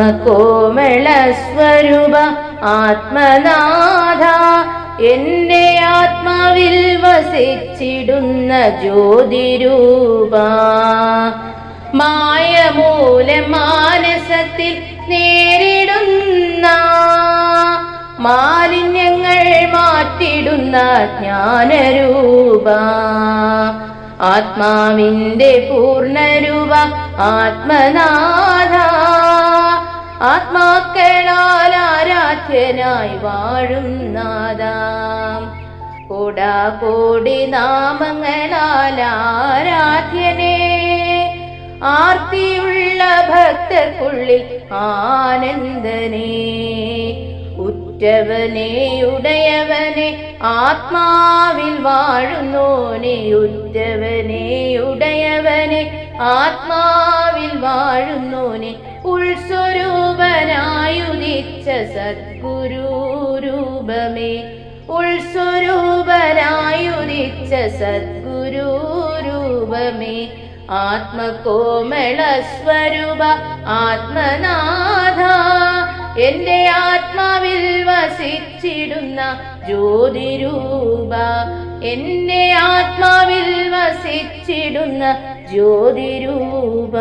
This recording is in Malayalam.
ആത്മകോമള സ്വരൂപ ആത്മനാഥ, എന്റെ ആത്മാവിൽ വസിച്ചിടുന്ന ജ്യോതിരൂപ. മായമൂലം മാനസത്തിൽ നേരിടുന്ന മാലിന്യങ്ങൾ മാറ്റിടുന്ന ജ്ഞാനരൂപ. ആത്മാവിന്റെ പൂർണ്ണരൂപ ആത്മനാഥ, ആത്മാക്കളാൽ ആരാധ്യനായി വാഴും നാഥ. കോടാകോടി നാമങ്ങളാൽ ആരാധ്യനേ, ആർത്തിയുള്ള ഭക്തർക്കുള്ളിൽ ആനന്ദനേ. ഉറ്റവനെ ഉടയവനെ ആത്മാവിൽ വാഴുന്നോനെ, ഉറ്റവനെ ഉടയവനെ ആത്മാവിൽ വാഴുന്നോനെ. ഉൾസ്വരൂപനായുദിച്ച സദ്ഗുരുരൂപമേ, ഉൾസ്വരൂപനായുദിച്ച സദ്ഗുരുരൂപമേ. ആത്മകോമള സ്വരൂപ ആത്മനാഥ, എന്റെ ആത്മാവിൽ വസിച്ചിടുന്ന ജ്യോതിരൂപ, എന്റെ ആത്മാവിൽ വസിച്ചിടുന്ന ജ്യോതിരൂപ.